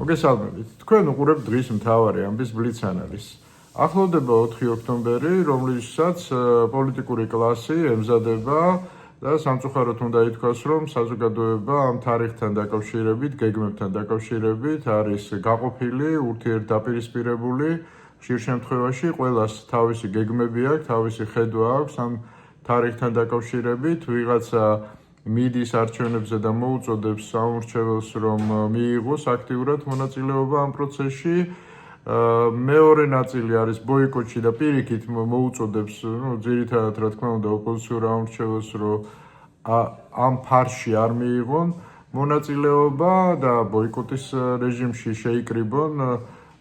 მოგესალმებით. თქვენ უყურებთ დღის მთავარი ამბის ბლიც ანალიზს. ახლოვდება 4 ოქტომბერი, რომლისთვისაც პოლიტიკური კლასი ემზადება და სამწუხაროდ უნდა ითქვას, რომ საზოგადოება ამ თარიღთან დაკავშირებით, გეგმებთან დაკავშირებით არის გაყოფილი, ურთიერთდაპირისპირებული. ხშირ შემთხვევაში ყველას თავისი გეგმები აქვს, თავისი ხედვა აქვს ამ თარიღთან დაკავშირებით, ვიღაცა მიდის არჩევნებზე და მოუწოდებს საომრჩეველს, რომ მიიღოს აქტიურად მონაწილეობა ამ პროცესში. მეორე ნაწილი არის ბოიკოტში და პირიქით მოუწოდებს, ძირითადად რა თქმა უნდა, ოპოზიციურ აუმრჩეველს, რომ ამ ფარში არ მიიღონ მონაწილეობა და ბოიკოტის რეჟიმში შეიკრიბონ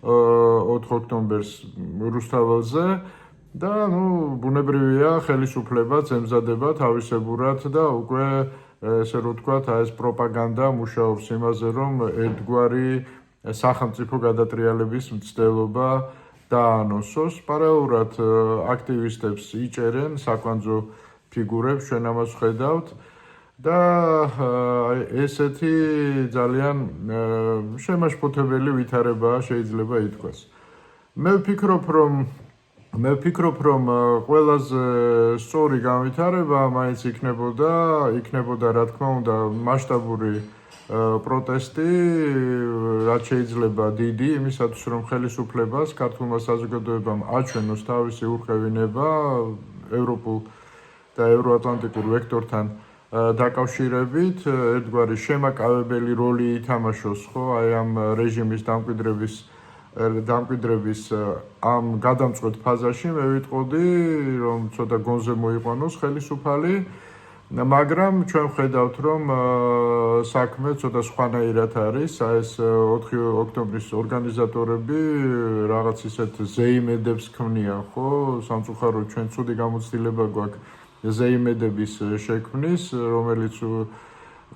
4 ოქტომბერს რუსთაველზე. და ბუნებრივია ხელისუფლებაც ემზადება თავისებურად და უკვე ესე რომ ვთქვათ, ეს პროპაგანდა მუშაობს იმაზე, რომ ერთგვარი სახელმწიფო გადატრიალების მცდელობა დაანონსოს. პარალელურად აქტივისტებს იჭერენ საკვანძო ფიგურებს, ჩვენ ამას ვხედავთ და ესეთი ძალიან შემაშფოთებელი ვითარებაა შეიძლება ითქვას. მე ვფიქრობ, რომ ყველაზე სწორი განვითარება მაინც იქნებოდა რა თქმა უნდა მასშტაბური პროტესტი, რაც შეიძლება დიდი, იმისათვის რომ ხელისუფლებას, ქართულმა საზოგადოებამ აჩვენოს თავისი ურყევინება ევროპულ და ევროატლანტიკურ ვექტორთან დაკავშირებით, ერთგვარი შემაკავებელი როლი ითამაშოს, ხო, აი ამ რეჟიმის დამკვიდრების ამ გადამწყვეტ ფაზაში მე ვიტყოდი, რომ ცოტა გონზე მოიყვანოს ხელისუფალი, მაგრამ ჩვენ ვხედავთ, რომ საქმე ცოტა სხვანაირად არის. ეს 4 ოქტომბრის ორგანიზატორები რაღაც ისეთ ზეიმედებს ქმნიან, ხო? სამწუხაროდ ჩვენ ცუდი გამოცდილება გვაქვს ზეიმედების შექმნის, რომელიც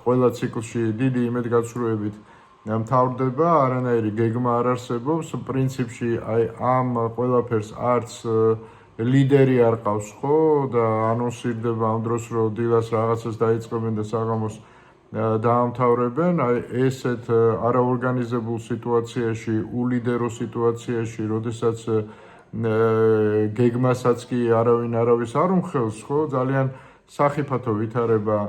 ყველა ციკლში დიდი იმედგაცრუებით მთავრდება, არანაირი გეგმა არ არსებობს. პრინციპში აი ამ ყველაფერს არც ლიდერი არ ყავს, ხო, და ანონსირდება ამ დროს, რომ დილას რაღაცას დაიწყებენ და საღამოს დაამთავრებენ. აი ესეთ არაორგანიზებულ სიტუაციაში, ულიდერო სიტუაციაში, როდესაც გეგმასაც კი არავის არ უმხელს, ხო, ძალიან სახიფათო ვითარება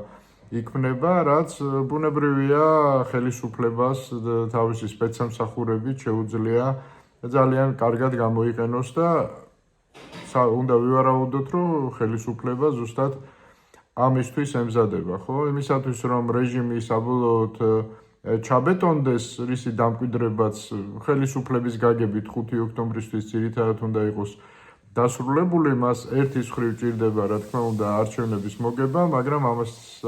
იქმნება, რაც ბუნებრივია ხელისუფლებას თავისი სპეცსამსახურებით შეუძლია ძალიან კარგად გამოიყენოს და უნდა ვივარაუდოთ, რომ ხელისუფლება ზუსტად ამისთვის ემზადება, ხო? იმისათვის, რომ რეჟიმი საბოლოოდ ჩაბეტონდეს, რისი დამკვიდრებაც ხელისუფლების გაგებით 5 ოქტომბრისთვის ძირითადად უნდა იყოს დასრულებული, მას ერთის მხრივ ჭირდება, რა თქმა უნდა, არჩევნების მოგება, მაგრამ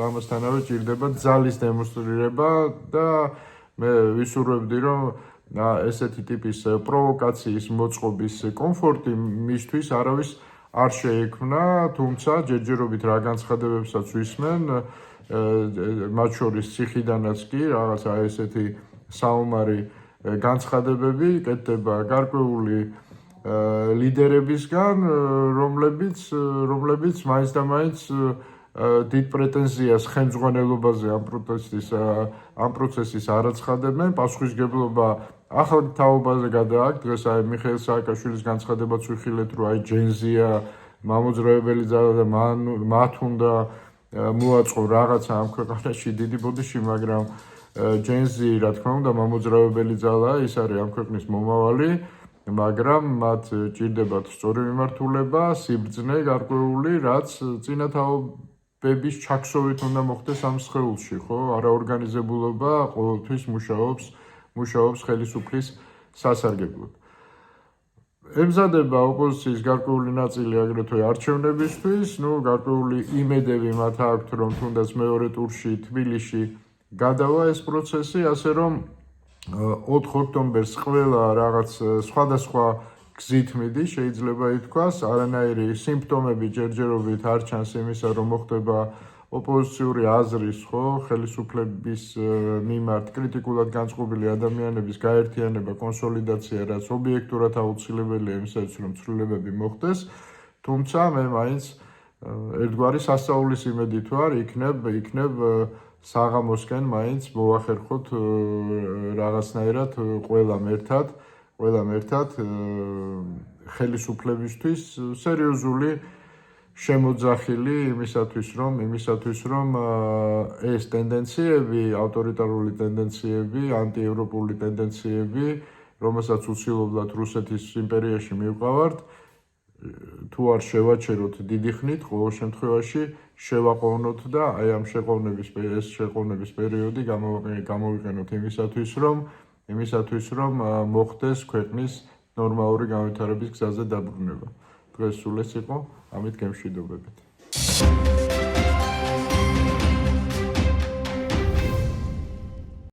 ამასთანავე ჭირდება ძალის დემონსტრირება და მე ვისურვებდი, რომ ესეთი ტიპის პროვოკაციის მოწყობის კომფორტი მისთვის არავის არ შეექმნა, თუმცა ჯერჯერობით რა განცხადებებსაც ვისმენ, მათ შორის ციხიდანაც კი რაღაცა ესეთი საომარი განცხადებები კეთდება გარკვეული ლიდერებისგან, რომლებიც მაინც და მაინც დიდ პრეტენზიას ხელმძღვანელობაზე ამ პროცესის არ აცხადებენ. პასუხისმგებლობა ახალ თაობაზე გადააქვს. დღეს აი მიხეილ სააკაშვილის განცხადებაც ვიხილეთ, რომ აი ჯენზია მამოძრავებელი ძალა და მათ უნდა მოაწყო რაღაცა ამ ქვეყანაში დიდი ბოდიში, მაგრამ ჯენზი, რა თქმა უნდა, მამოძრავებელი ძალაა, ის არის ამ ქვეყნის მომავალი, მაგრამ მათ ჭირდებათ სწორი მიმართულება, სიბრძნე გარკვეული, რაც წინათაობების ჩაქსოვით უნდა მოხდეს ამ სხეულში, ხო? არაორგანიზებულობა ყოველთვის მუშაობს ხელისუფლის სასარგებლოდ. ემზადება ოპოზიციის გარკვეული ნაწილი აგრეთვე არჩევნებისთვის, გარკვეული იმედები მათ აქვთ, რომ თუნდაც მეორე ტურში თბილისში გადავა ეს პროცესი, ასე რომ 4 ოქტომბერს ყველა რაღაც სხვადასხვა გზით მიდის, შეიძლება ითქვას, არანაირი სიმპტომები ჯერჯერობით არ ჩანს იმისა, რომ მოხდება ოპოზიციური აზრის, ხო, ხელისუფლების მიმართ კრიტიკულად განწყობილი ადამიანების გაერთიანება, კონსოლიდაცია, რაც ობიექტურად აუცილებელია იმისათვის, რომ ცვლილებები მოხდეს, თუმცა მე მაინც ერთგვარი სასწაულის იმედით ვარ, იქნებ საღამოსკენ მაინც მოვახერხოთ რაღაცნაირად ყველამ ერთად ხელისუფლებისთვის სერიოზული შემოძახილი იმისათვის რომ ეს ტენდენციები, ავტორიტარული ტენდენციები, ანტიევროპული ტენდენციები, რომელსაც უცილობლად რუსეთის იმპერიაში მივყავართ, თუ არ შევაჩეროთ დიდი ხნით, ყოველ შემთხვევაში შევაყოვნოთ და აი ამ შეყოვნების პერიოდი გამოვიყენოთ იმისათვის, რომ მოხდეს ქვეყნის ნორმალური განვითარების გზაზე დაბრუნება. დღეს სულ ეს იყო, ამით გემშვიდობებით.